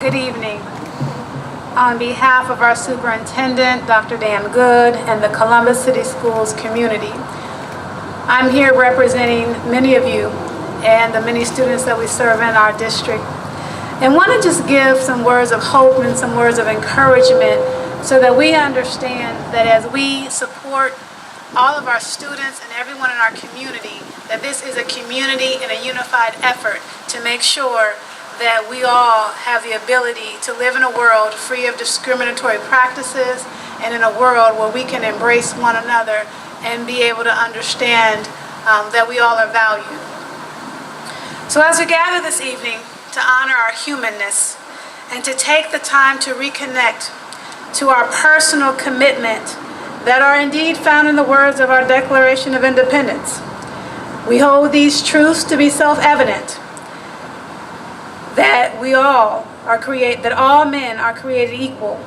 Good evening. On behalf of our superintendent, Dr. Dan Good, and the Columbus City Schools community, I'm here representing many of you and the many students that we serve in our district, and want to just give some words of hope and some words of encouragement so that we understand that as we support all of our students and everyone in our community, that this is a community and a unified effort to make sure that we all have the ability to live in a world free of discriminatory practices and in a world where we can embrace one another and be able to understand that we all are valued. So as we gather this evening to honor our humanness and to take the time to reconnect to our personal commitment that are indeed found in the words of our Declaration of Independence, we hold these truths to be self-evident. That that all men are created equal,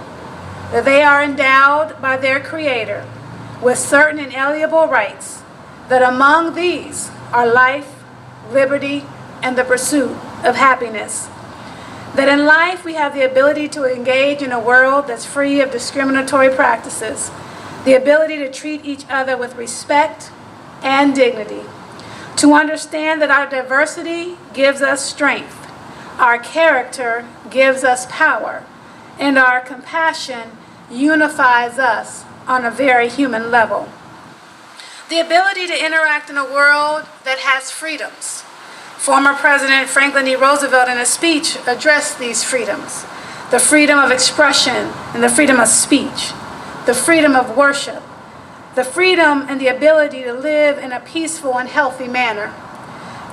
that they are endowed by their Creator with certain inalienable rights, that among these are life, liberty, and the pursuit of happiness. That in life we have the ability to engage in a world that's free of discriminatory practices, the ability to treat each other with respect and dignity, to understand that our diversity gives us strength, our character gives us power, and our compassion unifies us on a very human level. The ability to interact in a world that has freedoms. Former President Franklin D. Roosevelt in a speech addressed these freedoms: the freedom of expression and the freedom of speech, the freedom of worship, the freedom and the ability to live in a peaceful and healthy manner,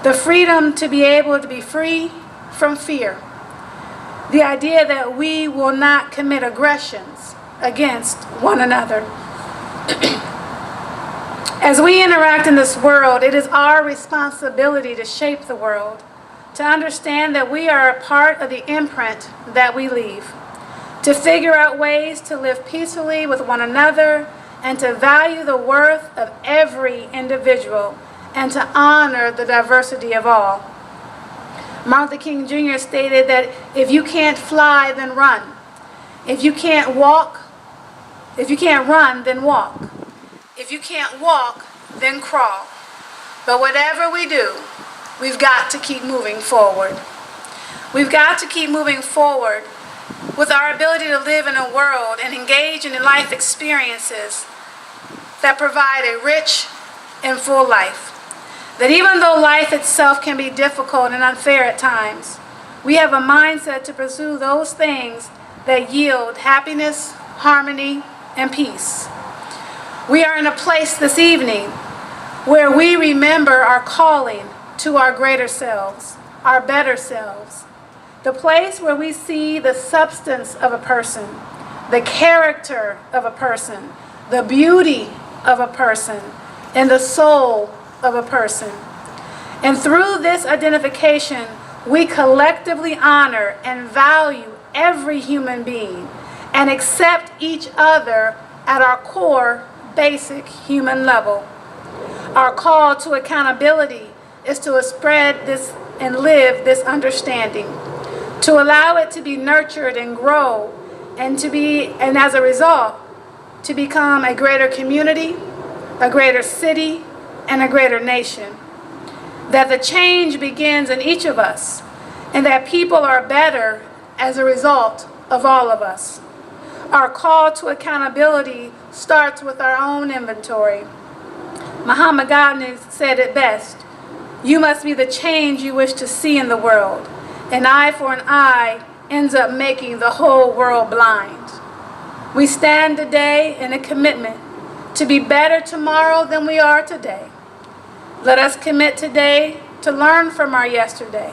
the freedom to be able to be free from fear, the idea that we will not commit aggressions against one another. As we interact in this world, it is our responsibility to shape the world, to understand that we are a part of the imprint that we leave, to figure out ways to live peacefully with one another, and to value the worth of every individual, and to honor the diversity of all. Martin Luther King Jr. stated that if you can't fly, then run. If you can't run, then walk. If you can't walk, then crawl. But whatever we do, we've got to keep moving forward. We've got to keep moving forward with our ability to live in a world and engage in life experiences that provide a rich and full life. That even though life itself can be difficult and unfair at times, we have a mindset to pursue those things that yield happiness, harmony, and peace. We are in a place this evening where we remember our calling to our greater selves, our better selves. The place where we see the substance of a person, the character of a person, the beauty of a person, and the soul of a person. And through this identification, we collectively honor and value every human being and accept each other at our core basic human level. Our call to accountability is to spread this and live this understanding, to allow it to be nurtured and grow, and as a result, to become a greater community, a greater city, and a greater nation. That the change begins in each of us, and that people are better as a result of all of us. Our call to accountability starts with our own inventory. Mahatma Gandhi said it best: you must be the change you wish to see in the world. An eye for an eye ends up making the whole world blind. We stand today in a commitment to be better tomorrow than we are today. Let us commit today to learn from our yesterday.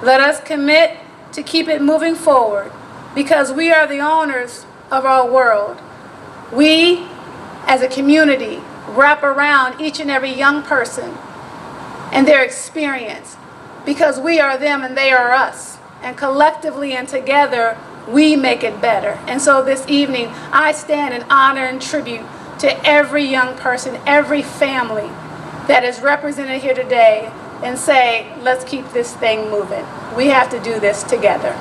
Let us commit to keep it moving forward, because we are the owners of our world. We, as a community, wrap around each and every young person and their experience, because we are them and they are us. And collectively and together, we make it better. And so this evening, I stand in honor and tribute to every young person, every family that is represented here today, and say, let's keep this thing moving. We have to do this together.